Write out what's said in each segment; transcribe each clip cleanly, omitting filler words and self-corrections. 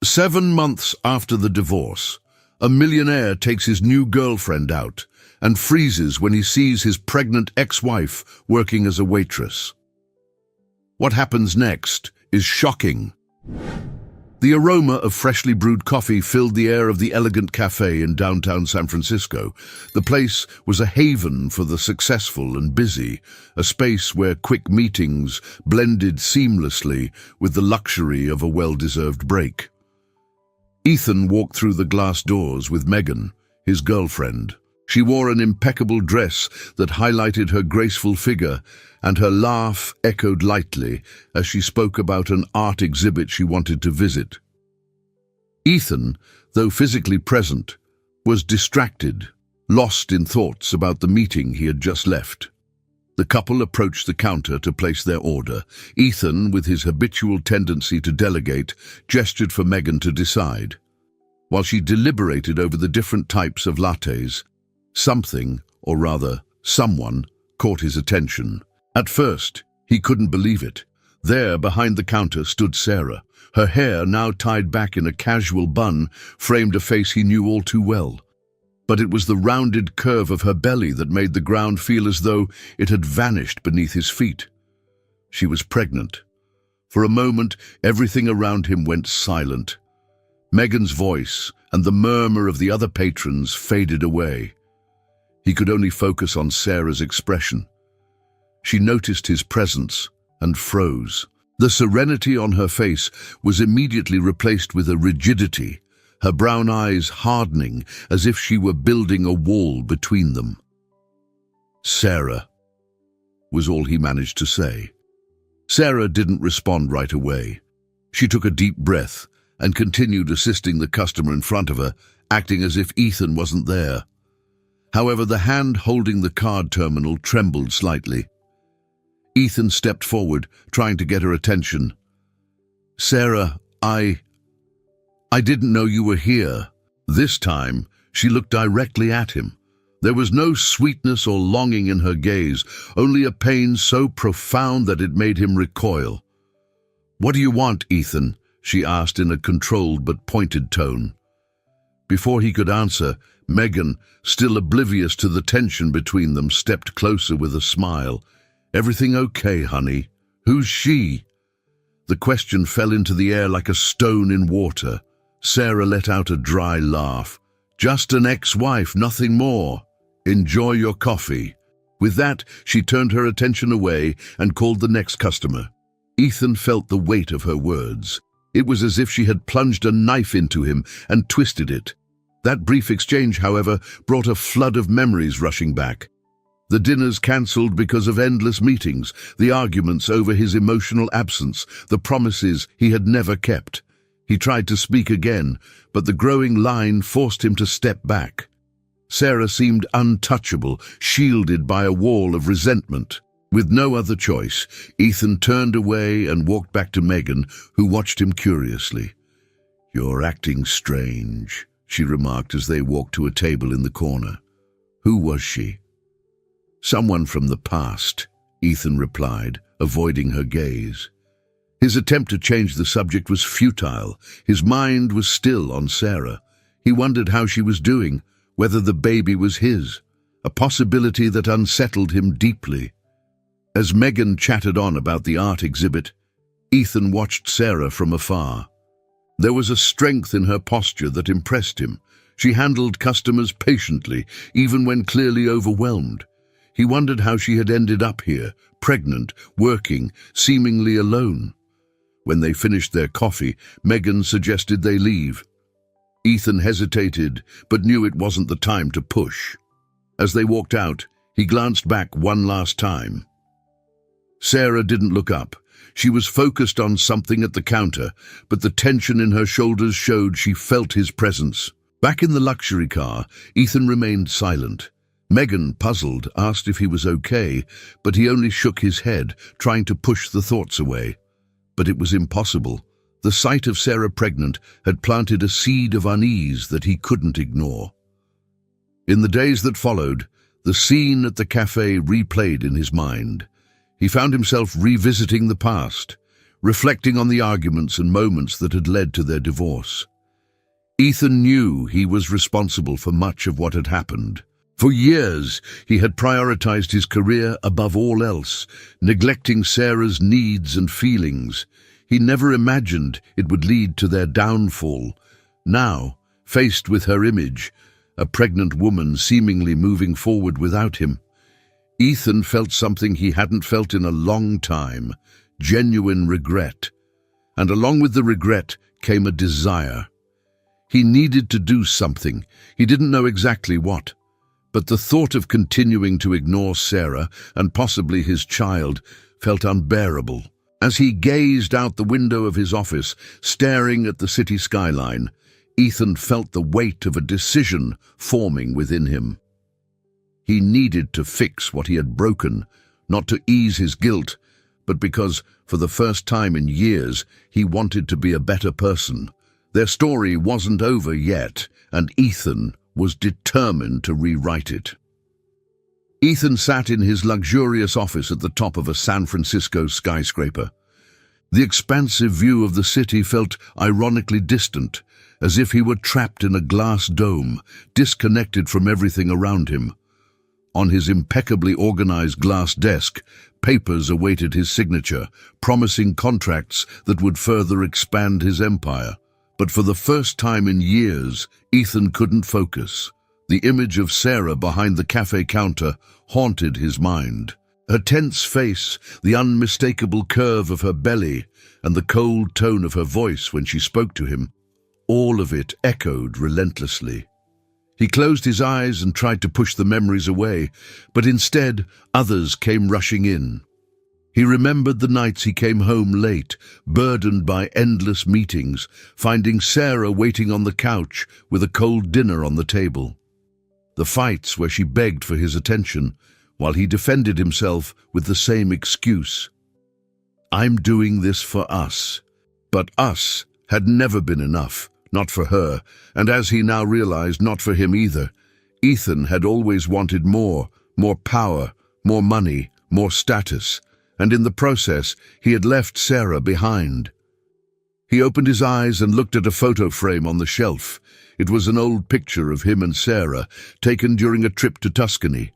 7 months after the divorce, a millionaire takes his new girlfriend out and freezes when he sees his pregnant ex-wife working as a waitress. What happens next is shocking. The aroma of freshly brewed coffee filled the air of the elegant cafe in downtown San Francisco. The place was a haven for the successful and busy, a space where quick meetings blended seamlessly with the luxury of a well-deserved break. Ethan walked through the glass doors with Megan, his girlfriend. She wore an impeccable dress that highlighted her graceful figure, and her laugh echoed lightly as she spoke about an art exhibit she wanted to visit. Ethan, though physically present, was distracted, lost in thoughts about the meeting he had just left. The couple approached the counter to place their order. Ethan, with his habitual tendency to delegate, gestured for Megan to decide. While she deliberated over the different types of lattes, something, or rather, someone, caught his attention. At first, he couldn't believe it. There, behind the counter, stood Sarah. Her hair, now tied back in a casual bun, framed a face he knew all too well. But it was the rounded curve of her belly that made the ground feel as though it had vanished beneath his feet. She was pregnant. For a moment, everything around him went silent. Megan's voice and the murmur of the other patrons faded away. He could only focus on Sarah's expression. She noticed his presence and froze. The serenity on her face was immediately replaced with a rigidity, her brown eyes hardening as if she were building a wall between them. "Sarah," was all he managed to say. Sarah didn't respond right away. She took a deep breath and continued assisting the customer in front of her, acting as if Ethan wasn't there. However, the hand holding the card terminal trembled slightly. Ethan stepped forward, trying to get her attention. "Sarah, I didn't know you were here." This time, she looked directly at him. There was no sweetness or longing in her gaze, only a pain so profound that it made him recoil. "What do you want, Ethan?" she asked in a controlled but pointed tone. Before he could answer, Megan, still oblivious to the tension between them, stepped closer with a smile. "Everything okay, honey? Who's she?" The question fell into the air like a stone in water. Sarah let out a dry laugh. "Just an ex-wife, nothing more. Enjoy your coffee." With that, she turned her attention away and called the next customer. Ethan felt the weight of her words. It was as if she had plunged a knife into him and twisted it. That brief exchange, however, brought a flood of memories rushing back. The dinners cancelled because of endless meetings, the arguments over his emotional absence, the promises he had never kept. He tried to speak again, but the growing line forced him to step back. Sarah seemed untouchable, shielded by a wall of resentment. With no other choice, Ethan turned away and walked back to Megan, who watched him curiously. "You're acting strange," she remarked as they walked to a table in the corner. "Who was she?" "Someone from the past," Ethan replied, avoiding her gaze. His attempt to change the subject was futile. His mind was still on Sarah. He wondered how she was doing, whether the baby was his, a possibility that unsettled him deeply. As Megan chattered on about the art exhibit, Ethan watched Sarah from afar. There was a strength in her posture that impressed him. She handled customers patiently, even when clearly overwhelmed. He wondered how she had ended up here, pregnant, working, seemingly alone. When they finished their coffee, Megan suggested they leave. Ethan hesitated, but knew it wasn't the time to push. As they walked out, he glanced back one last time. Sarah didn't look up. She was focused on something at the counter, but the tension in her shoulders showed she felt his presence. Back in the luxury car, Ethan remained silent. Megan, puzzled, asked if he was okay, but he only shook his head, trying to push the thoughts away. But it was impossible. The sight of Sarah pregnant had planted a seed of unease that he couldn't ignore. In the days that followed, the scene at the cafe replayed in his mind. He found himself revisiting the past, reflecting on the arguments and moments that had led to their divorce. Ethan knew he was responsible for much of what had happened. For years, he had prioritized his career above all else, neglecting Sarah's needs and feelings. He never imagined it would lead to their downfall. Now, faced with her image, a pregnant woman seemingly moving forward without him, Ethan felt something he hadn't felt in a long time, genuine regret. And along with the regret came a desire. He needed to do something. He didn't know exactly what. But the thought of continuing to ignore Sarah and possibly his child felt unbearable. As he gazed out the window of his office, staring at the city skyline, Ethan felt the weight of a decision forming within him. He needed to fix what he had broken, not to ease his guilt, but because, for the first time in years, he wanted to be a better person. Their story wasn't over yet, and Ethan was determined to rewrite it. Ethan sat in his luxurious office at the top of a San Francisco skyscraper. The expansive view of the city felt ironically distant, as if he were trapped in a glass dome, disconnected from everything around him. On his impeccably organized glass desk, papers awaited his signature, promising contracts that would further expand his empire. But for the first time in years, Ethan couldn't focus. The image of Sarah behind the cafe counter haunted his mind. Her tense face, the unmistakable curve of her belly, and the cold tone of her voice when she spoke to him, all of it echoed relentlessly. He closed his eyes and tried to push the memories away, but instead others came rushing in. He remembered the nights he came home late, burdened by endless meetings, finding Sarah waiting on the couch with a cold dinner on the table. The fights where she begged for his attention, while he defended himself with the same excuse. "I'm doing this for us." But us had never been enough, not for her, and as he now realized, not for him either. Ethan had always wanted more power, more money, more status. And in the process, he had left Sarah behind. He opened his eyes and looked at a photo frame on the shelf. It was an old picture of him and Sarah, taken during a trip to Tuscany.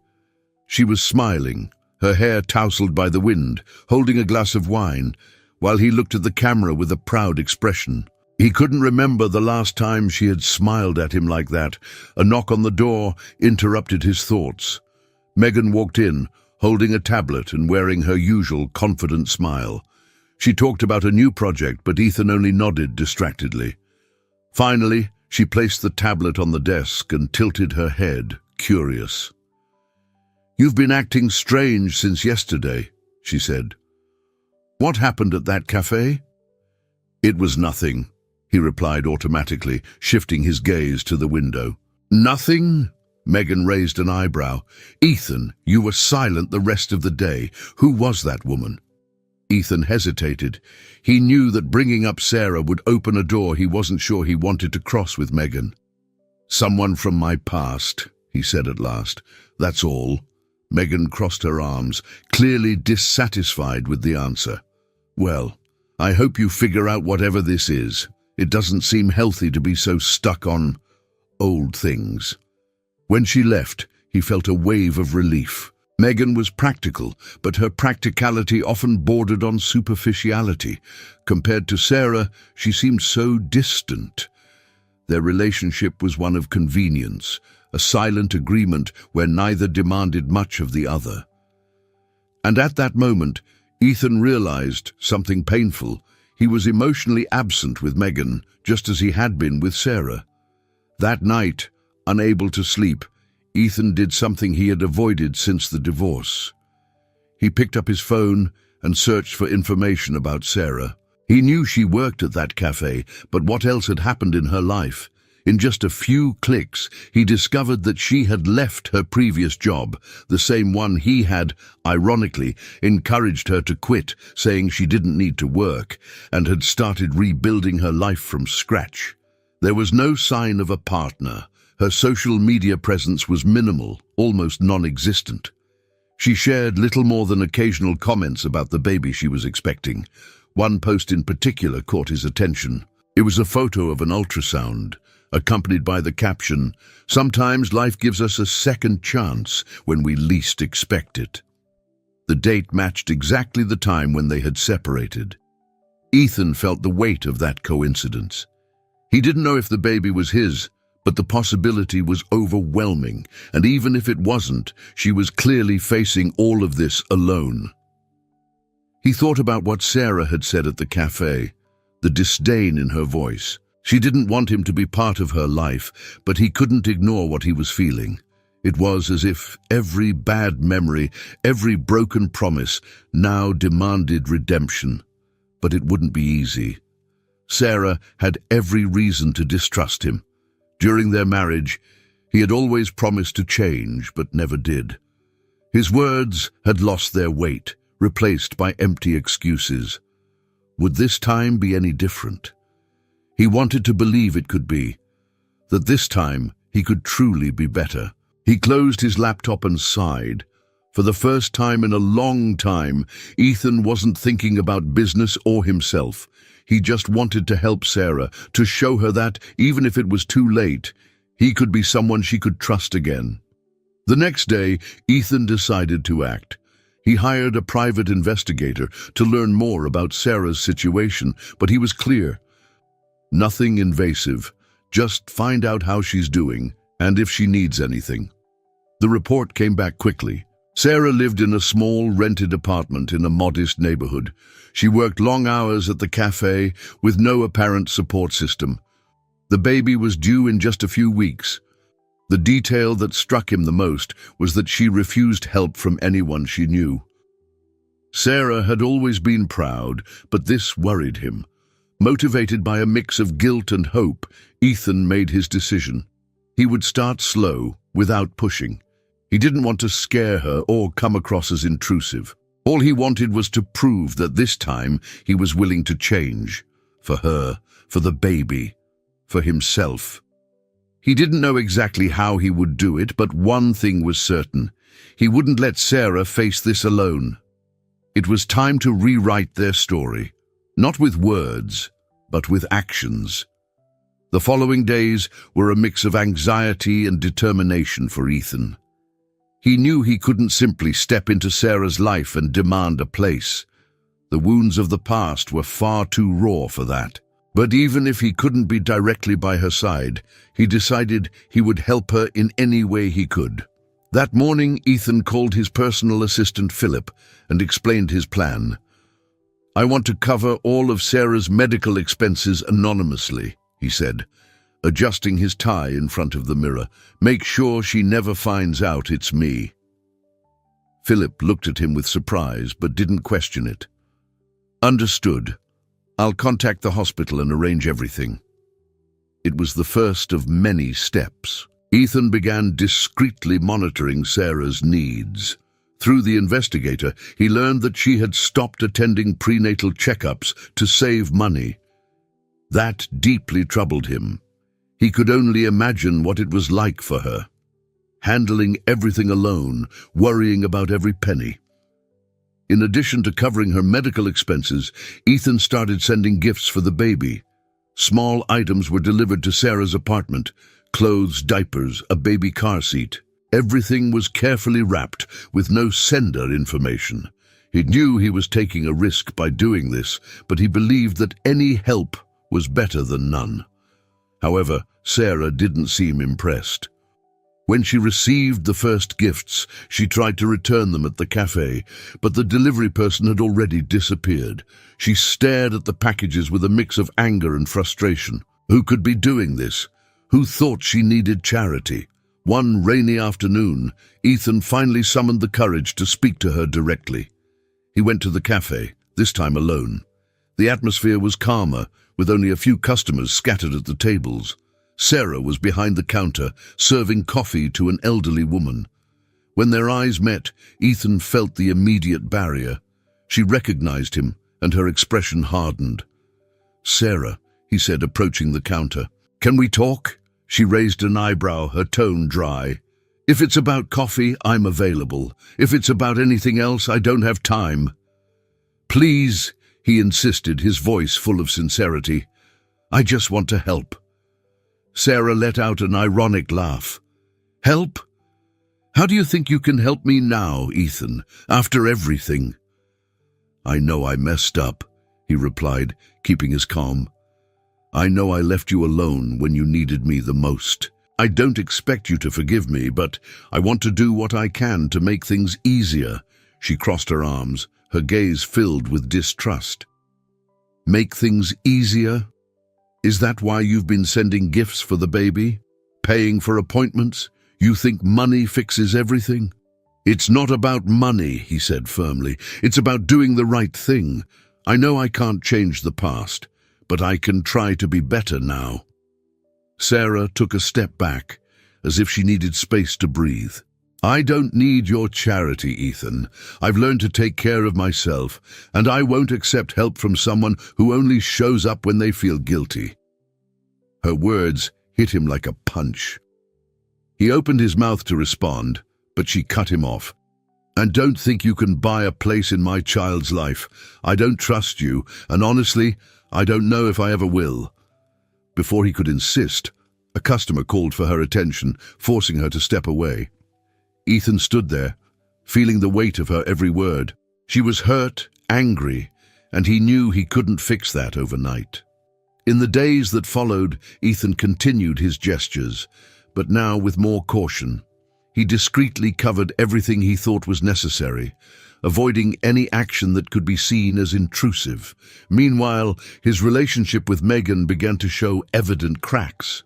She was smiling, her hair tousled by the wind, holding a glass of wine, while he looked at the camera with a proud expression. He couldn't remember the last time she had smiled at him like that. A knock on the door interrupted his thoughts. Megan walked in, holding a tablet and wearing her usual confident smile. She talked about a new project, but Ethan only nodded distractedly. Finally, she placed the tablet on the desk and tilted her head, curious. "You've been acting strange since yesterday," she said. "What happened at that cafe?" "It was nothing," he replied automatically, shifting his gaze to the window. "Nothing?" Megan raised an eyebrow. "Ethan, you were silent the rest of the day. Who was that woman?" Ethan hesitated. He knew that bringing up Sarah would open a door he wasn't sure he wanted to cross with Megan. "Someone from my past," he said at last. "That's all." Megan crossed her arms, clearly dissatisfied with the answer. "Well, I hope you figure out whatever this is. It doesn't seem healthy to be so stuck on old things." When she left, he felt a wave of relief. Megan was practical, but her practicality often bordered on superficiality. Compared to Sarah, she seemed so distant. Their relationship was one of convenience, a silent agreement where neither demanded much of the other. And at that moment, Ethan realized something painful. He was emotionally absent with Megan, just as he had been with Sarah. That night, unable to sleep, Ethan did something he had avoided since the divorce. He picked up his phone and searched for information about Sarah. He knew she worked at that cafe, but what else had happened in her life? In just a few clicks, he discovered that she had left her previous job, the same one he had, ironically, encouraged her to quit, saying she didn't need to work, and had started rebuilding her life from scratch. There was no sign of a partner. Her social media presence was minimal, almost non-existent. She shared little more than occasional comments about the baby she was expecting. One post in particular caught his attention. It was a photo of an ultrasound, accompanied by the caption, "Sometimes life gives us a second chance when we least expect it." The date matched exactly the time when they had separated. Ethan felt the weight of that coincidence. He didn't know if the baby was his, but the possibility was overwhelming, and even if it wasn't, she was clearly facing all of this alone. He thought about what Sarah had said at the cafe, the disdain in her voice. She didn't want him to be part of her life, but he couldn't ignore what he was feeling. It was as if every bad memory, every broken promise, now demanded redemption. But it wouldn't be easy. Sarah had every reason to distrust him. During their marriage, he had always promised to change, but never did. His words had lost their weight, replaced by empty excuses. Would this time be any different? He wanted to believe it could be, that this time he could truly be better. He closed his laptop and sighed. For the first time in a long time, Ethan wasn't thinking about business or himself. He just wanted to help Sarah, to show her that, even if it was too late, he could be someone she could trust again. The next day, Ethan decided to act. He hired a private investigator to learn more about Sarah's situation, but he was clear. Nothing invasive, just find out how she's doing and if she needs anything. The report came back quickly. Sarah lived in a small rented apartment in a modest neighborhood. She worked long hours at the cafe with no apparent support system. The baby was due in just a few weeks. The detail that struck him the most was that she refused help from anyone she knew. Sarah had always been proud, but this worried him. Motivated by a mix of guilt and hope, Ethan made his decision. He would start slow, without pushing. He didn't want to scare her or come across as intrusive. All he wanted was to prove that this time he was willing to change. For her, for the baby, for himself. He didn't know exactly how he would do it, but one thing was certain. He wouldn't let Sarah face this alone. It was time to rewrite their story. Not with words, but with actions. The following days were a mix of anxiety and determination for Ethan. He knew he couldn't simply step into Sarah's life and demand a place. The wounds of the past were far too raw for that. But even if he couldn't be directly by her side, he decided he would help her in any way he could. That morning, Ethan called his personal assistant Philip and explained his plan. "I want to cover all of Sarah's medical expenses anonymously," he said, adjusting his tie in front of the mirror. "Make sure she never finds out it's me." Philip looked at him with surprise, but didn't question it. "Understood. I'll contact the hospital and arrange everything." It was the first of many steps. Ethan began discreetly monitoring Sarah's needs. Through the investigator, he learned that she had stopped attending prenatal checkups to save money. That deeply troubled him. He could only imagine what it was like for her. Handling everything alone, worrying about every penny. In addition to covering her medical expenses, Ethan started sending gifts for the baby. Small items were delivered to Sarah's apartment: clothes, diapers, a baby car seat. Everything was carefully wrapped, with no sender information. He knew he was taking a risk by doing this, but he believed that any help was better than none. However, Sarah didn't seem impressed. When she received the first gifts, she tried to return them at the cafe, but the delivery person had already disappeared. She stared at the packages with a mix of anger and frustration. Who could be doing this? Who thought she needed charity? One rainy afternoon, Ethan finally summoned the courage to speak to her directly. He went to the cafe, this time alone. The atmosphere was calmer, with only a few customers scattered at the tables. Sarah was behind the counter, serving coffee to an elderly woman. When their eyes met, Ethan felt the immediate barrier. She recognized him, and her expression hardened. "Sarah," he said, approaching the counter. "Can we talk?" She raised an eyebrow, her tone dry. "If it's about coffee, I'm available. If it's about anything else, I don't have time." "Please," he insisted, his voice full of sincerity. "I just want to help." Sarah let out an ironic laugh. "Help? How do you think you can help me now, Ethan, after everything?" "I know I messed up," he replied, keeping his calm. "I know I left you alone when you needed me the most. I don't expect you to forgive me, but I want to do what I can to make things easier." She crossed her arms, her gaze filled with distrust. "Make things easier? Is that why you've been sending gifts for the baby? Paying for appointments? You think money fixes everything?" "It's not about money," he said firmly. "It's about doing the right thing. I know I can't change the past, but I can try to be better now." Sarah took a step back, as if she needed space to breathe. "I don't need your charity, Ethan. I've learned to take care of myself, and I won't accept help from someone who only shows up when they feel guilty." Her words hit him like a punch. He opened his mouth to respond, but she cut him off. "And don't think you can buy a place in my child's life. I don't trust you, and honestly, I don't know if I ever will." Before he could insist, a customer called for her attention, forcing her to step away. Ethan stood there, feeling the weight of her every word. She was hurt, angry, and he knew he couldn't fix that overnight. In the days that followed, Ethan continued his gestures, but now with more caution. He discreetly covered everything he thought was necessary, avoiding any action that could be seen as intrusive. Meanwhile, his relationship with Megan began to show evident cracks.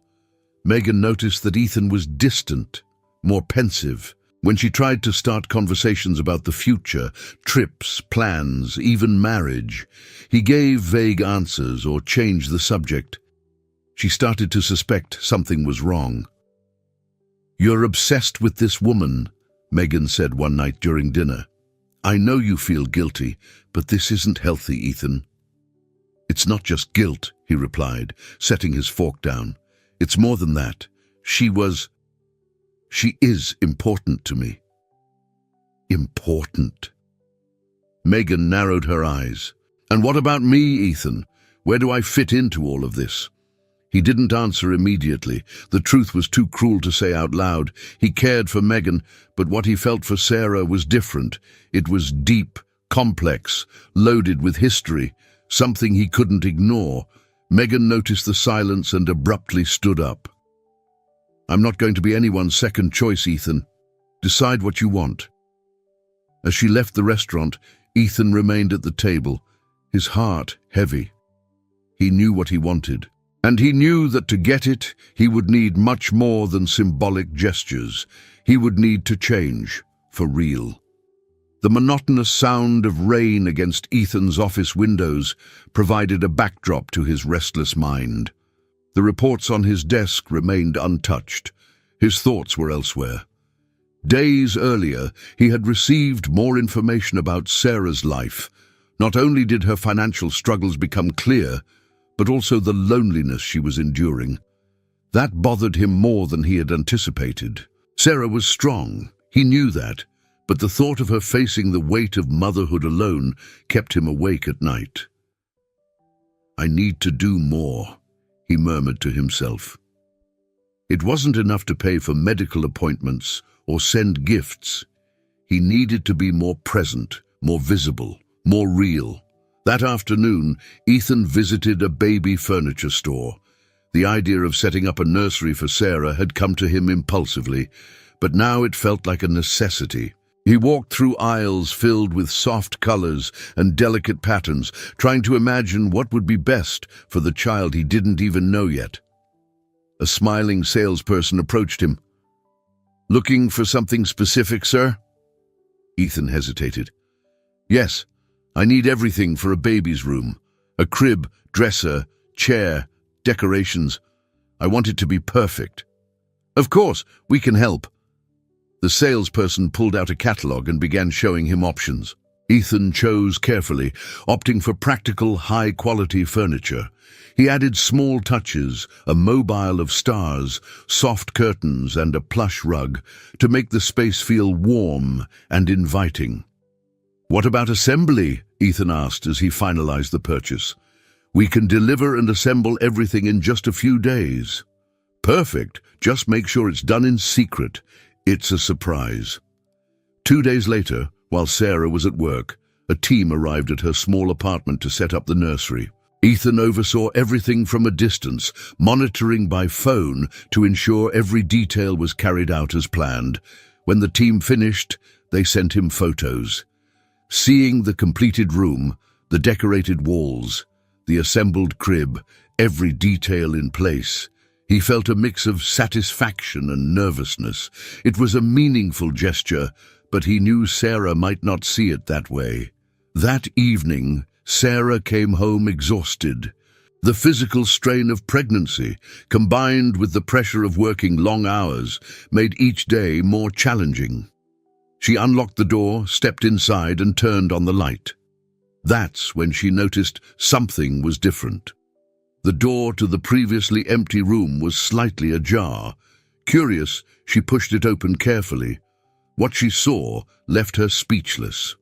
Megan noticed that Ethan was distant, more pensive. When she tried to start conversations about the future, trips, plans, even marriage, he gave vague answers or changed the subject. She started to suspect something was wrong. "You're obsessed with this woman," Megan said one night during dinner. "I know you feel guilty, but this isn't healthy, Ethan." "It's not just guilt," he replied, setting his fork down. "It's more than that. She is important to me." Important? Megan narrowed her eyes. "And what about me, Ethan? Where do I fit into all of this?" He didn't answer immediately. The truth was too cruel to say out loud. He cared for Megan, but what he felt for Sarah was different. It was deep, complex, loaded with history, something he couldn't ignore. Megan noticed the silence and abruptly stood up. "I'm not going to be anyone's second choice, Ethan. Decide what you want." As she left the restaurant, Ethan remained at the table, his heart heavy. He knew what he wanted, and he knew that to get it, he would need much more than symbolic gestures. He would need to change, for real. The monotonous sound of rain against Ethan's office windows provided a backdrop to his restless mind. The reports on his desk remained untouched. His thoughts were elsewhere. Days earlier, he had received more information about Sarah's life. Not only did her financial struggles become clear, but also the loneliness she was enduring. That bothered him more than he had anticipated. Sarah was strong, he knew that, but the thought of her facing the weight of motherhood alone kept him awake at night. "I need to do more," he murmured to himself. It wasn't enough to pay for medical appointments or send gifts. He needed to be more present, more visible, more real. That afternoon, Ethan visited a baby furniture store. The idea of setting up a nursery for Sarah had come to him impulsively, but now it felt like a necessity. He walked through aisles filled with soft colors and delicate patterns, trying to imagine what would be best for the child he didn't even know yet. A smiling salesperson approached him. "Looking for something specific, sir?" Ethan hesitated. "Yes, I need everything for a baby's room. A crib, dresser, chair, decorations. I want it to be perfect." "Of course, we can help." The salesperson pulled out a catalog and began showing him options. Ethan chose carefully, opting for practical, high-quality furniture. He added small touches, a mobile of stars, soft curtains, and a plush rug to make the space feel warm and inviting. "What about assembly?" Ethan asked as he finalized the purchase. "We can deliver and assemble everything in just a few days." "Perfect. Just make sure it's done in secret. It's a surprise." 2 days later, while Sarah was at work, a team arrived at her small apartment to set up the nursery. Ethan oversaw everything from a distance, monitoring by phone to ensure every detail was carried out as planned. When the team finished, they sent him photos. Seeing the completed room, the decorated walls, the assembled crib, every detail in place, he felt a mix of satisfaction and nervousness. It was a meaningful gesture, but he knew Sarah might not see it that way. That evening, Sarah came home exhausted. The physical strain of pregnancy, combined with the pressure of working long hours, made each day more challenging. She unlocked the door, stepped inside, and turned on the light. That's when she noticed something was different. The door to the previously empty room was slightly ajar. Curious, she pushed it open carefully. What she saw left her speechless.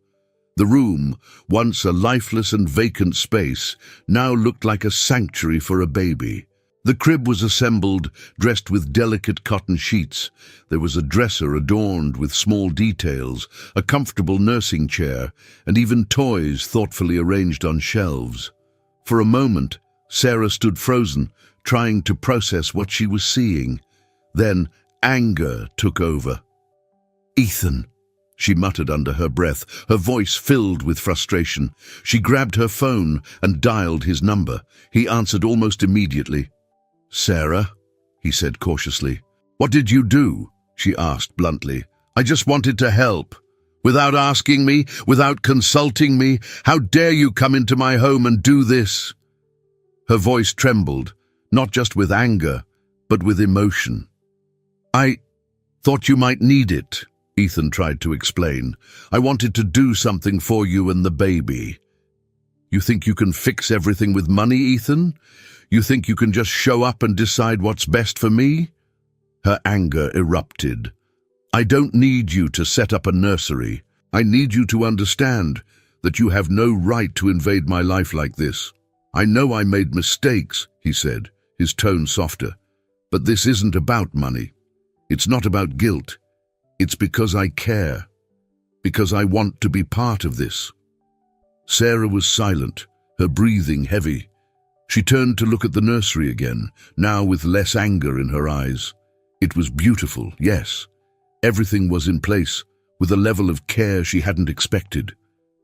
The room, once a lifeless and vacant space, now looked like a sanctuary for a baby. The crib was assembled, dressed with delicate cotton sheets. There was a dresser adorned with small details, a comfortable nursing chair, and even toys thoughtfully arranged on shelves. For a moment, Sarah stood frozen, trying to process what she was seeing. Then anger took over. "Ethan," she muttered under her breath, her voice filled with frustration. She grabbed her phone and dialed his number. He answered almost immediately. "Sarah," he said cautiously. "What did you do?" she asked bluntly. "I just wanted to help. Without asking me, without consulting me, how dare you come into my home and do this?" Her voice trembled, not just with anger, but with emotion. "I thought you might need it," Ethan tried to explain. "I wanted to do something for you and the baby." "You think you can fix everything with money, Ethan? You think you can just show up and decide what's best for me?" Her anger erupted. "I don't need you to set up a nursery. I need you to understand that you have no right to invade my life like this. I know I made mistakes," he said, his tone softer. "But this isn't about money. It's not about guilt. It's because I care. Because I want to be part of this." Sarah was silent, her breathing heavy. She turned to look at the nursery again, now with less anger in her eyes. It was beautiful, yes. Everything was in place, with a level of care she hadn't expected.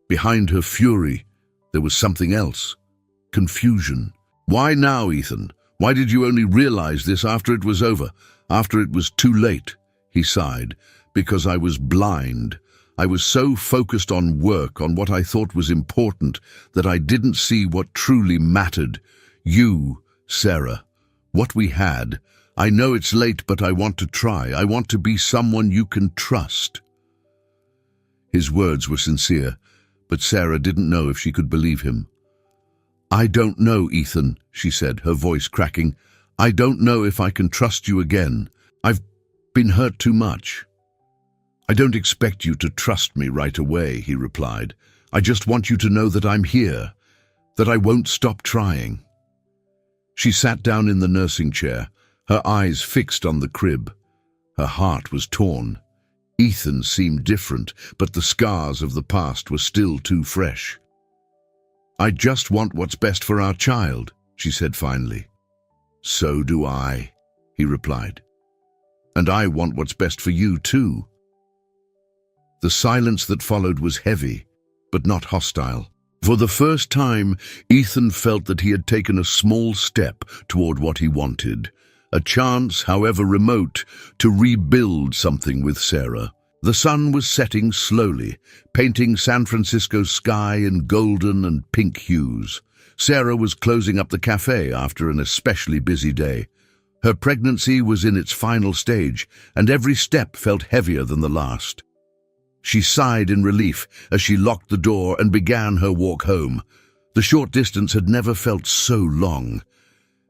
Behind her fury, there was something else. Confusion. "Why now, Ethan? Why did you only realize this after it was over, after it was too late?" He sighed. "Because I was blind. I was so focused on work, on what I thought was important, that I didn't see what truly mattered. You, Sarah. What we had. I know it's late, but I want to try. I want to be someone you can trust." His words were sincere, but Sarah didn't know if she could believe him. "I don't know, Ethan," she said, her voice cracking. "I don't know if I can trust you again. I've been hurt too much." "I don't expect you to trust me right away," he replied. "I just want you to know that I'm here, that I won't stop trying." She sat down in the nursing chair, her eyes fixed on the crib. Her heart was torn. Ethan seemed different, but the scars of the past were still too fresh. "I just want what's best for our child," she said finally. "So do I," he replied. "And I want what's best for you too." The silence that followed was heavy, but not hostile. For the first time, Ethan felt that he had taken a small step toward what he wanted, a chance, however remote, to rebuild something with Sarah. The sun was setting slowly, painting San Francisco's sky in golden and pink hues. Sarah was closing up the cafe after an especially busy day. Her pregnancy was in its final stage, and every step felt heavier than the last. She sighed in relief as she locked the door and began her walk home. The short distance had never felt so long.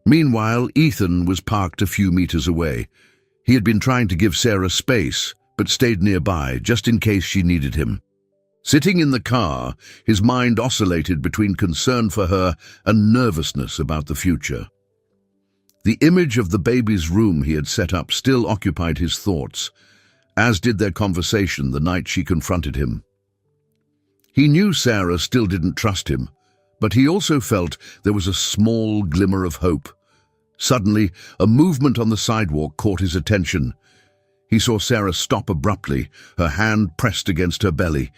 Meanwhile, Ethan was parked a few meters away. He had been trying to give Sarah space, but stayed nearby just in case she needed him. Sitting in the car, his mind oscillated between concern for her and nervousness about the future. The image of the baby's room he had set up still occupied his thoughts, as did their conversation the night she confronted him. He knew Sarah still didn't trust him, but he also felt there was a small glimmer of hope. Suddenly, a movement on the sidewalk caught his attention. He saw Sarah stop abruptly, her hand pressed against her belly.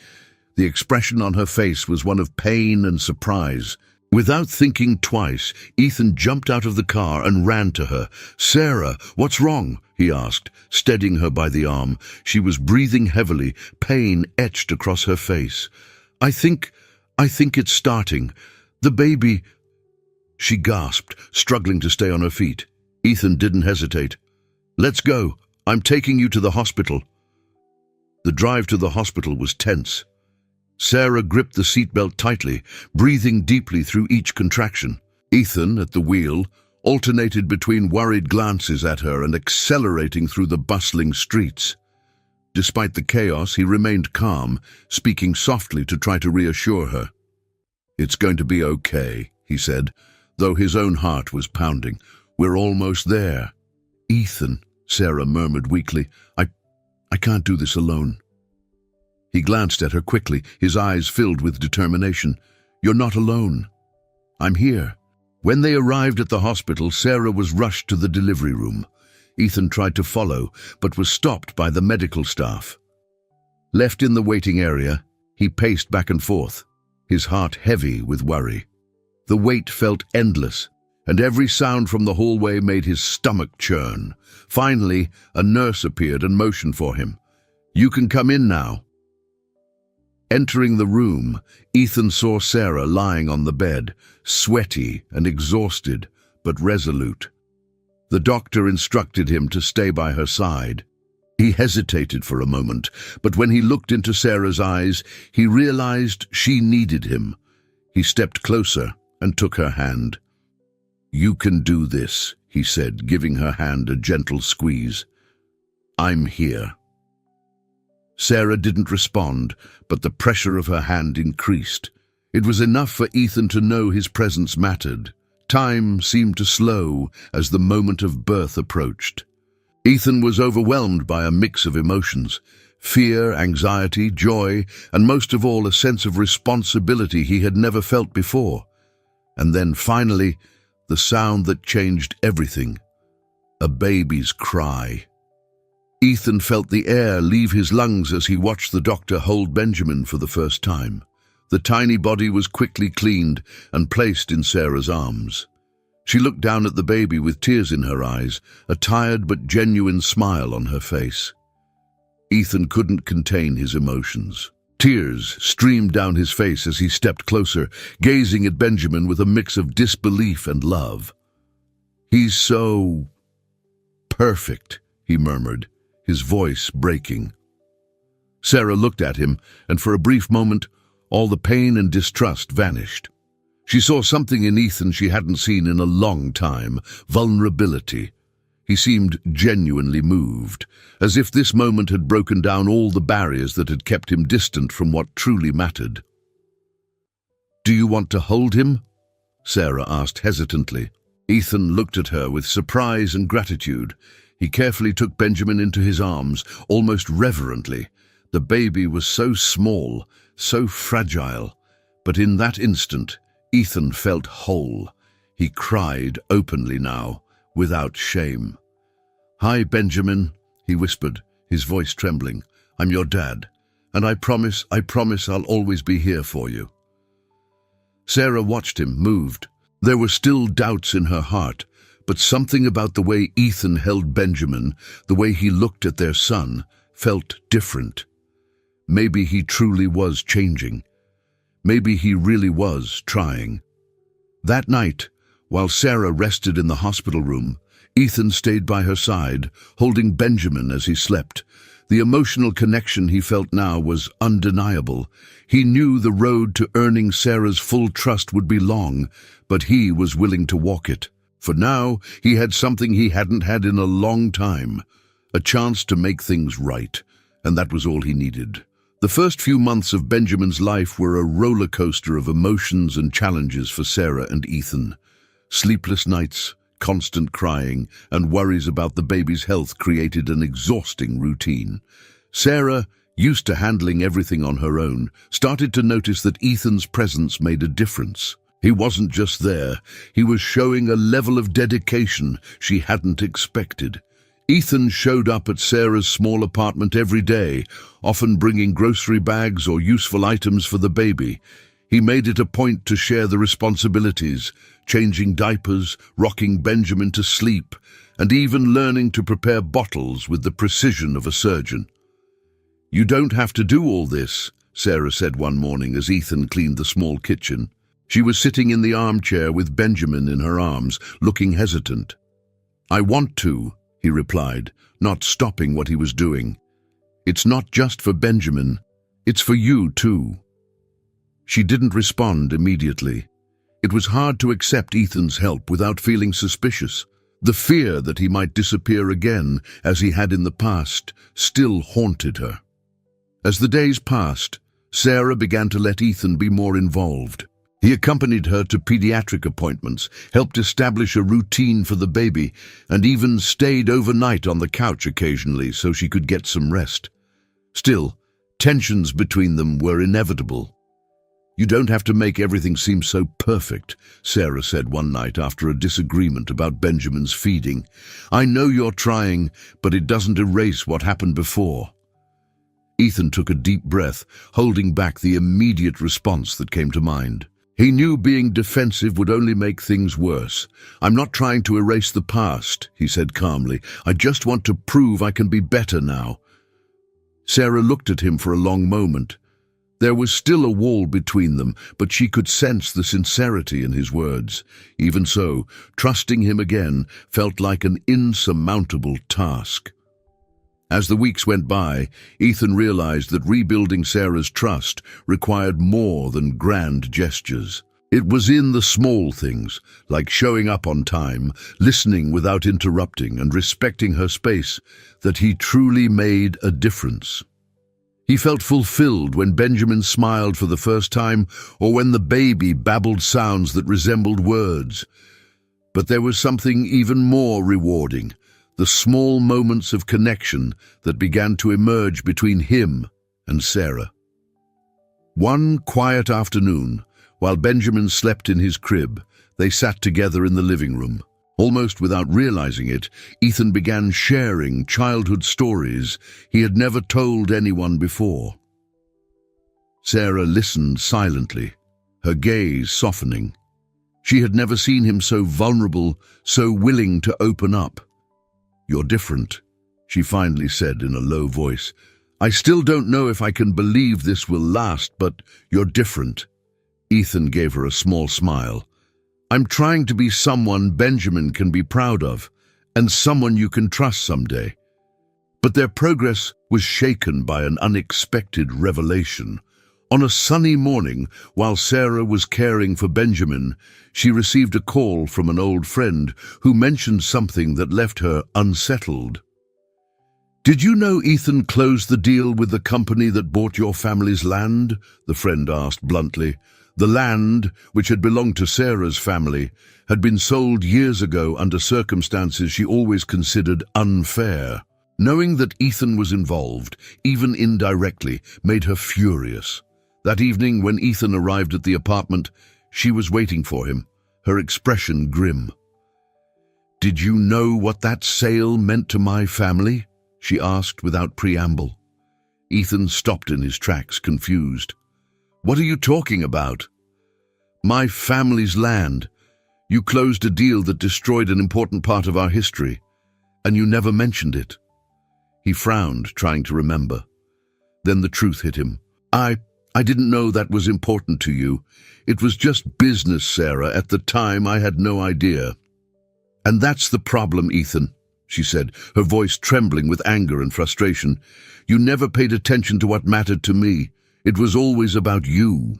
The expression on her face was one of pain and surprise. Without thinking twice, Ethan jumped out of the car and ran to her. "Sarah, what's wrong?" he asked, steadying her by the arm. She was breathing heavily, pain etched across her face. I think it's starting. The baby—" She gasped, struggling to stay on her feet. Ethan didn't hesitate. "Let's go. I'm taking you to the hospital." The drive to the hospital was tense. Sarah gripped the seatbelt tightly, breathing deeply through each contraction. Ethan, at the wheel, alternated between worried glances at her and accelerating through the bustling streets. Despite the chaos, he remained calm, speaking softly to try to reassure her. "It's going to be okay," he said, though his own heart was pounding. "We're almost there." "Ethan," Sarah murmured weakly, I can't do this alone." He glanced at her quickly, his eyes filled with determination. "You're not alone. I'm here." When they arrived at the hospital, Sarah was rushed to the delivery room. Ethan tried to follow, but was stopped by the medical staff. Left in the waiting area, he paced back and forth, his heart heavy with worry. The wait felt endless, and every sound from the hallway made his stomach churn. Finally, a nurse appeared and motioned for him. "You can come in now." Entering the room, Ethan saw Sarah lying on the bed, sweaty and exhausted, but resolute. The doctor instructed him to stay by her side. He hesitated for a moment, but when he looked into Sarah's eyes, he realized she needed him. He stepped closer and took her hand. "You can do this," he said, giving her hand a gentle squeeze. "I'm here." Sarah didn't respond, but the pressure of her hand increased. It was enough for Ethan to know his presence mattered. Time seemed to slow as the moment of birth approached. Ethan was overwhelmed by a mix of emotions: fear, anxiety, joy, and most of all a sense of responsibility he had never felt before. And then finally, the sound that changed everything: a baby's cry. Ethan felt the air leave his lungs as he watched the doctor hold Benjamin for the first time. The tiny body was quickly cleaned and placed in Sarah's arms. She looked down at the baby with tears in her eyes, a tired but genuine smile on her face. Ethan couldn't contain his emotions. Tears streamed down his face as he stepped closer, gazing at Benjamin with a mix of disbelief and love. "He's so perfect," he murmured, his voice breaking. Sarah looked at him, and for a brief moment, all the pain and distrust vanished. She saw something in Ethan she hadn't seen in a long time: vulnerability. He seemed genuinely moved, as if this moment had broken down all the barriers that had kept him distant from what truly mattered. "Do you want to hold him?" Sarah asked hesitantly. Ethan looked at her with surprise and gratitude. He carefully took Benjamin into his arms, almost reverently. The baby was so small, so fragile, but in that instant, Ethan felt whole. He cried openly now, without shame. "Hi, Benjamin," he whispered, his voice trembling. "I'm your dad, and I promise I'll always be here for you." Sarah watched him, moved. There were still doubts in her heart, but something about the way Ethan held Benjamin, the way he looked at their son, felt different. Maybe he truly was changing. Maybe he really was trying. That night, while Sarah rested in the hospital room, Ethan stayed by her side, holding Benjamin as he slept. The emotional connection he felt now was undeniable. He knew the road to earning Sarah's full trust would be long, but he was willing to walk it. For now, he had something he hadn't had in a long time, a chance to make things right, and that was all he needed. The first few months of Benjamin's life were a roller coaster of emotions and challenges for Sarah and Ethan. Sleepless nights, constant crying, and worries about the baby's health created an exhausting routine. Sarah, used to handling everything on her own, started to notice that Ethan's presence made a difference. He wasn't just there, he was showing a level of dedication she hadn't expected. Ethan showed up at Sarah's small apartment every day, often bringing grocery bags or useful items for the baby. He made it a point to share the responsibilities, changing diapers, rocking Benjamin to sleep, and even learning to prepare bottles with the precision of a surgeon. "You don't have to do all this," Sarah said one morning as Ethan cleaned the small kitchen. She was sitting in the armchair with Benjamin in her arms, looking hesitant. "I want to," he replied, not stopping what he was doing. "It's not just for Benjamin, it's for you too." She didn't respond immediately. It was hard to accept Ethan's help without feeling suspicious. The fear that he might disappear again, as he had in the past, still haunted her. As the days passed, Sarah began to let Ethan be more involved. He accompanied her to pediatric appointments, helped establish a routine for the baby, and even stayed overnight on the couch occasionally so she could get some rest. Still, tensions between them were inevitable. "You don't have to make everything seem so perfect," Sarah said one night after a disagreement about Benjamin's feeding. "I know you're trying, but it doesn't erase what happened before." Ethan took a deep breath, holding back the immediate response that came to mind. He knew being defensive would only make things worse. "I'm not trying to erase the past," he said calmly. "I just want to prove I can be better now." Sarah looked at him for a long moment. There was still a wall between them, but she could sense the sincerity in his words. Even so, trusting him again felt like an insurmountable task. As the weeks went by, Ethan realized that rebuilding Sarah's trust required more than grand gestures. It was in the small things, like showing up on time, listening without interrupting, and respecting her space, that he truly made a difference. He felt fulfilled when Benjamin smiled for the first time, or when the baby babbled sounds that resembled words. But there was something even more rewarding. The small moments of connection that began to emerge between him and Sarah. One quiet afternoon, while Benjamin slept in his crib, they sat together in the living room. Almost without realizing it, Ethan began sharing childhood stories he had never told anyone before. Sarah listened silently, her gaze softening. She had never seen him so vulnerable, so willing to open up. "You're different," she finally said in a low voice. "I still don't know if I can believe this will last, but you're different." Ethan gave her a small smile. "I'm trying to be someone Benjamin can be proud of, and someone you can trust someday." But their progress was shaken by an unexpected revelation. On a sunny morning, while Sarah was caring for Benjamin, she received a call from an old friend who mentioned something that left her unsettled. "Did you know Ethan closed the deal with the company that bought your family's land?" the friend asked bluntly. The land, which had belonged to Sarah's family, had been sold years ago under circumstances she always considered unfair. Knowing that Ethan was involved, even indirectly, made her furious. That evening, when Ethan arrived at the apartment, she was waiting for him, her expression grim. "Did you know what that sale meant to my family?" she asked without preamble. Ethan stopped in his tracks, confused. "What are you talking about?" "My family's land. You closed a deal that destroyed an important part of our history, and you never mentioned it." He frowned, trying to remember. Then the truth hit him. I didn't know that was important to you. It was just business, Sarah. At the time, I had no idea." "And that's the problem, Ethan," she said, her voice trembling with anger and frustration. "You never paid attention to what mattered to me. It was always about you."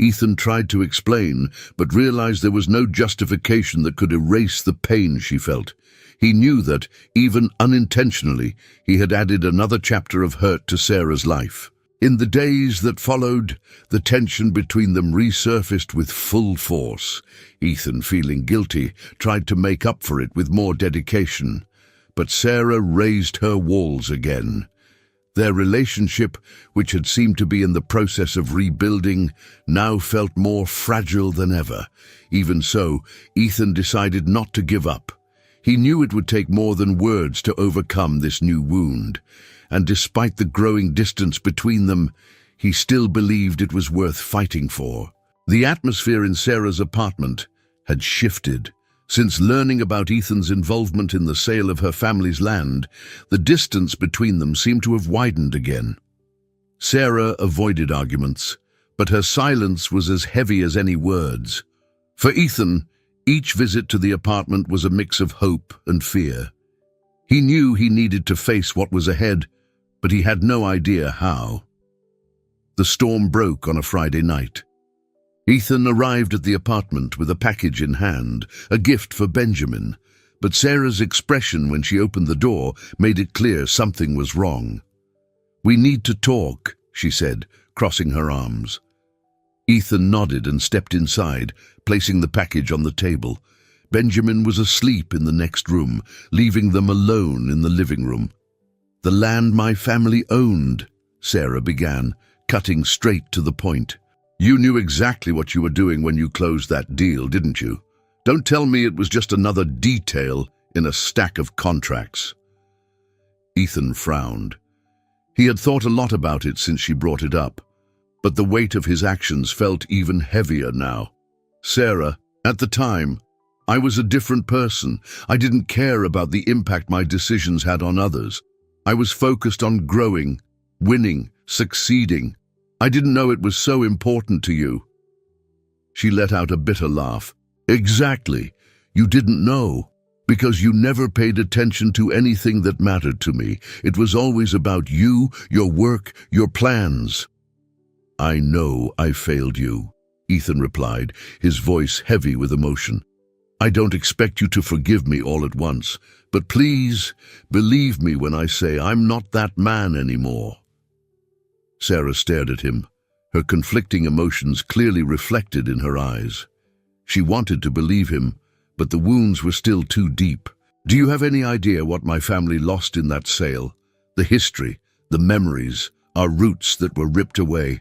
Ethan tried to explain, but realized there was no justification that could erase the pain she felt. He knew that, even unintentionally, he had added another chapter of hurt to Sarah's life. In the days that followed, the tension between them resurfaced with full force. Ethan, feeling guilty, tried to make up for it with more dedication. But Sarah raised her walls again. Their relationship, which had seemed to be in the process of rebuilding, now felt more fragile than ever. Even so, Ethan decided not to give up. He knew it would take more than words to overcome this new wound, and despite the growing distance between them, he still believed it was worth fighting for. The atmosphere in Sarah's apartment had shifted. Since learning about Ethan's involvement in the sale of her family's land, the distance between them seemed to have widened again. Sarah avoided arguments, but her silence was as heavy as any words. For Ethan, each visit to the apartment was a mix of hope and fear. He knew he needed to face what was ahead, but he had no idea how. The storm broke on a Friday night. Ethan arrived at the apartment with a package in hand, a gift for Benjamin, but Sarah's expression when she opened the door made it clear something was wrong. "We need to talk," she said, crossing her arms. Ethan nodded and stepped inside, placing the package on the table. Benjamin was asleep in the next room, leaving them alone in the living room. "The land my family owned," Sarah began, cutting straight to the point. "You knew exactly what you were doing when you closed that deal, didn't you? Don't tell me it was just another detail in a stack of contracts." Ethan frowned. He had thought a lot about it since she brought it up, but the weight of his actions felt even heavier now. "Sarah, at the time, I was a different person. I didn't care about the impact my decisions had on others. I was focused on growing, winning, succeeding. I didn't know it was so important to you." She let out a bitter laugh. "Exactly. You didn't know, because you never paid attention to anything that mattered to me. It was always about you, your work, your plans." "I know I failed you," Ethan replied, his voice heavy with emotion. "I don't expect you to forgive me all at once, but please, believe me when I say I'm not that man anymore." Sarah stared at him, her conflicting emotions clearly reflected in her eyes. She wanted to believe him, but the wounds were still too deep. "Do you have any idea what my family lost in that sale? The history, the memories, our roots that were ripped away?"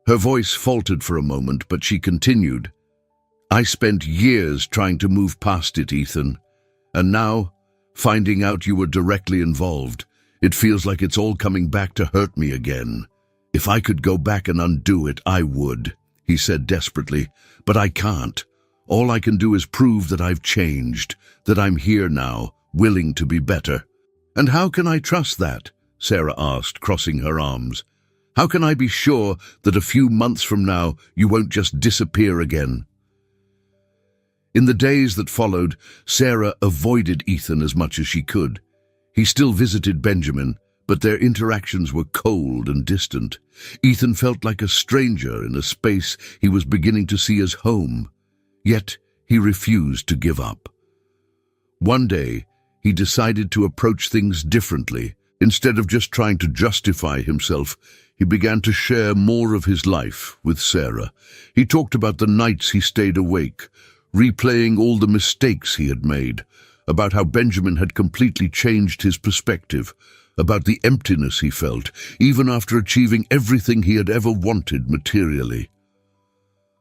Her voice faltered for a moment, but she continued. "I spent years trying to move past it, Ethan. And now, finding out you were directly involved, it feels like it's all coming back to hurt me again. If I could go back and undo it, I would," he said desperately. "But I can't. All I can do is prove that I've changed, that I'm here now, willing to be better." "And how can I trust that?" Sarah asked, crossing her arms. "How can I be sure that a few months from now you won't just disappear again?" In the days that followed, Sarah avoided Ethan as much as she could. He still visited Benjamin, but their interactions were cold and distant. Ethan felt like a stranger in a space he was beginning to see as home. Yet he refused to give up. One day, he decided to approach things differently. Instead of just trying to justify himself, he began to share more of his life with Sarah. He talked about the nights he stayed awake, replaying all the mistakes he had made, about how Benjamin had completely changed his perspective, about the emptiness he felt, even after achieving everything he had ever wanted materially.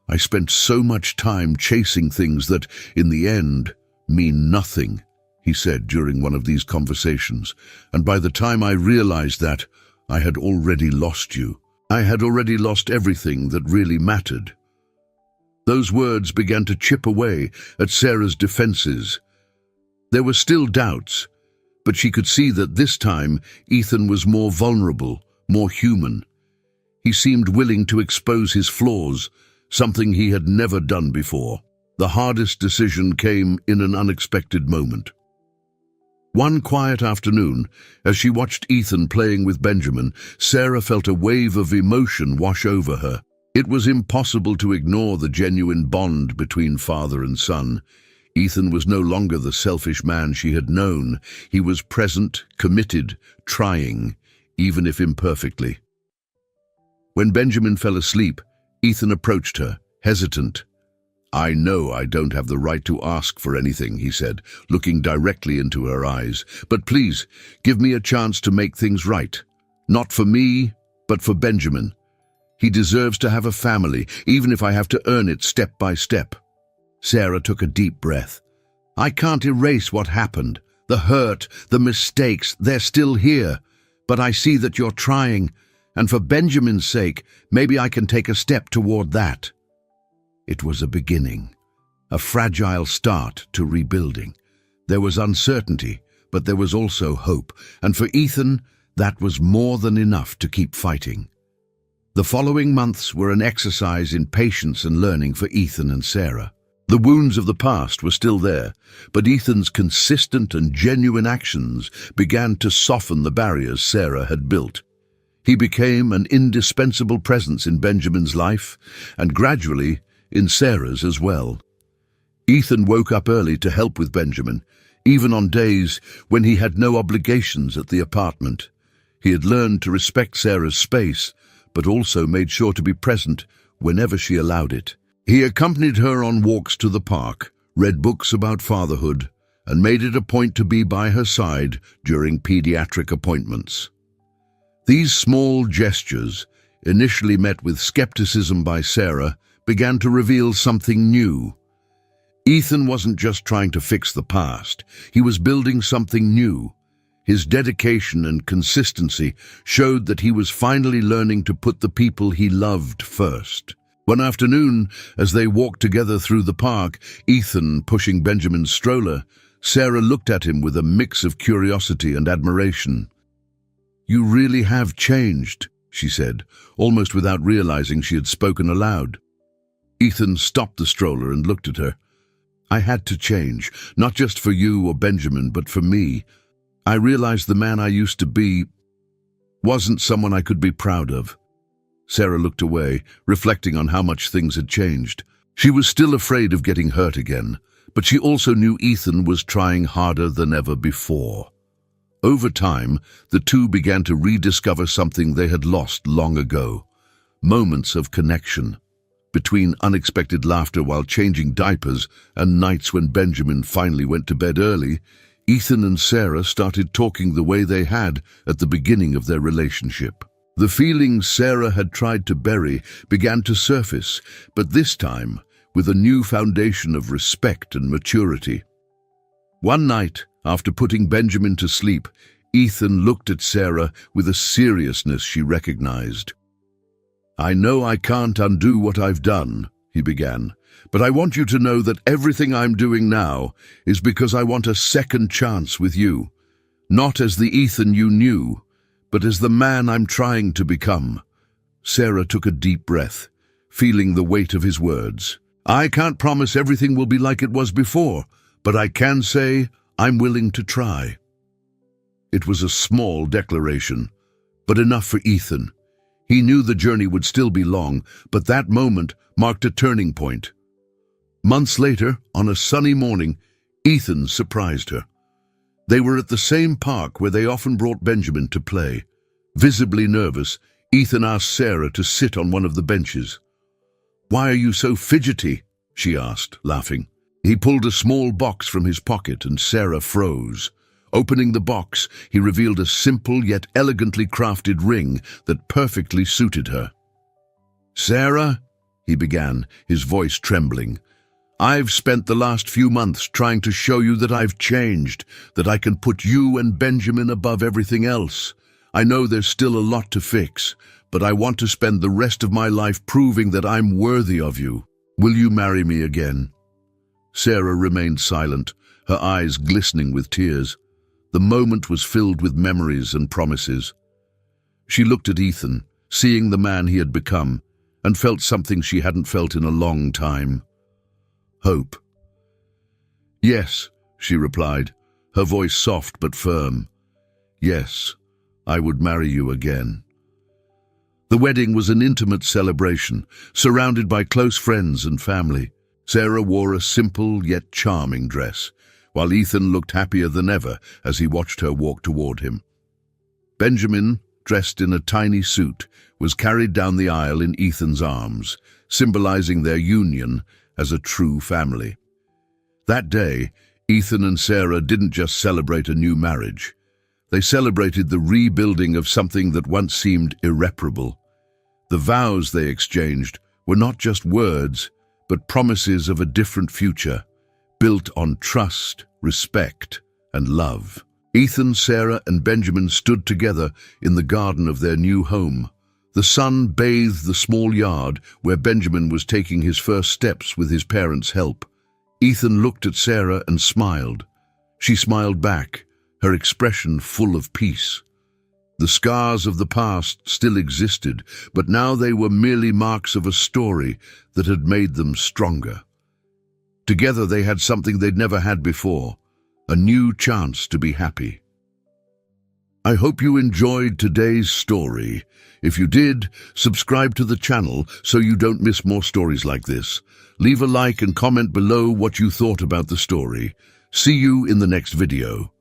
"I spent so much time chasing things that, in the end, mean nothing," he said during one of these conversations, "and by the time I realized that, I had already lost you. I had already lost everything that really mattered." Those words began to chip away at Sarah's defenses. There were still doubts, but she could see that this time Ethan was more vulnerable, more human. He seemed willing to expose his flaws, something he had never done before. The hardest decision came in an unexpected moment. One quiet afternoon, as she watched Ethan playing with Benjamin, Sarah felt a wave of emotion wash over her. It was impossible to ignore the genuine bond between father and son. Ethan was no longer the selfish man she had known. He was present, committed, trying, even if imperfectly. When Benjamin fell asleep, Ethan approached her, hesitant. "I know I don't have the right to ask for anything," he said, looking directly into her eyes. "But please, give me a chance to make things right. Not for me, but for Benjamin. He deserves to have a family, even if I have to earn it step by step." Sarah took a deep breath. "I can't erase what happened. The hurt, the mistakes, they're still here. But I see that you're trying, and for Benjamin's sake, maybe I can take a step toward that." It was a beginning, a fragile start to rebuilding. There was uncertainty, but there was also hope, and for Ethan, that was more than enough to keep fighting. The following months were an exercise in patience and learning for Ethan and Sarah. The wounds of the past were still there, but Ethan's consistent and genuine actions began to soften the barriers Sarah had built. He became an indispensable presence in Benjamin's life, and gradually in Sarah's as well. Ethan woke up early to help with Benjamin, even on days when he had no obligations at the apartment. He had learned to respect Sarah's space, but also made sure to be present whenever she allowed it. He accompanied her on walks to the park, read books about fatherhood, and made it a point to be by her side during pediatric appointments. These small gestures, initially met with skepticism by Sarah, began to reveal something new. Ethan wasn't just trying to fix the past, he was building something new. His dedication and consistency showed that he was finally learning to put the people he loved first. One afternoon, as they walked together through the park, Ethan pushing Benjamin's stroller, Sarah looked at him with a mix of curiosity and admiration. "You really have changed," she said, almost without realizing she had spoken aloud. Ethan stopped the stroller and looked at her. "I had to change, not just for you or Benjamin, but for me. I realized the man I used to be wasn't someone I could be proud of." Sarah looked away, reflecting on how much things had changed. She was still afraid of getting hurt again, but she also knew Ethan was trying harder than ever before. Over time, the two began to rediscover something they had lost long ago: moments of connection. Between unexpected laughter while changing diapers and nights when Benjamin finally went to bed early, Ethan and Sarah started talking the way they had at the beginning of their relationship. The feelings Sarah had tried to bury began to surface, but this time with a new foundation of respect and maturity. One night, after putting Benjamin to sleep, Ethan looked at Sarah with a seriousness she recognized. "I know I can't undo what I've done," he began, "but I want you to know that everything I'm doing now is because I want a second chance with you. Not as the Ethan you knew, but as the man I'm trying to become." Sarah took a deep breath, feeling the weight of his words. "I can't promise everything will be like it was before, but I can say I'm willing to try." It was a small declaration, but enough for Ethan. He knew the journey would still be long, but that moment marked a turning point. Months later, on a sunny morning, Ethan surprised her. They were at the same park where they often brought Benjamin to play. Visibly nervous, Ethan asked Sarah to sit on one of the benches. "Why are you so fidgety?" she asked, laughing. He pulled a small box from his pocket and Sarah froze. Opening the box, he revealed a simple yet elegantly crafted ring that perfectly suited her. "Sarah," he began, his voice trembling, "I've spent the last few months trying to show you that I've changed, that I can put you and Benjamin above everything else. I know there's still a lot to fix, but I want to spend the rest of my life proving that I'm worthy of you. Will you marry me again?" Sarah remained silent, her eyes glistening with tears. The moment was filled with memories and promises. She looked at Ethan, seeing the man he had become, and felt something she hadn't felt in a long time: hope. "Yes," she replied, her voice soft but firm. "Yes, I would marry you again." The wedding was an intimate celebration, surrounded by close friends and family. Sarah wore a simple yet charming dress, while Ethan looked happier than ever as he watched her walk toward him. Benjamin, dressed in a tiny suit, was carried down the aisle in Ethan's arms, symbolizing their union as a true family. That day, Ethan and Sarah didn't just celebrate a new marriage. They celebrated the rebuilding of something that once seemed irreparable. The vows they exchanged were not just words, but promises of a different future, built on trust, respect, and love. Ethan, Sarah, and Benjamin stood together in the garden of their new home. The sun bathed the small yard where Benjamin was taking his first steps with his parents' help. Ethan looked at Sarah and smiled. She smiled back, her expression full of peace. The scars of the past still existed, but now they were merely marks of a story that had made them stronger. Together they had something they'd never had before, a new chance to be happy. I hope you enjoyed today's story. If you did, subscribe to the channel so you don't miss more stories like this. Leave a like and comment below what you thought about the story. See you in the next video.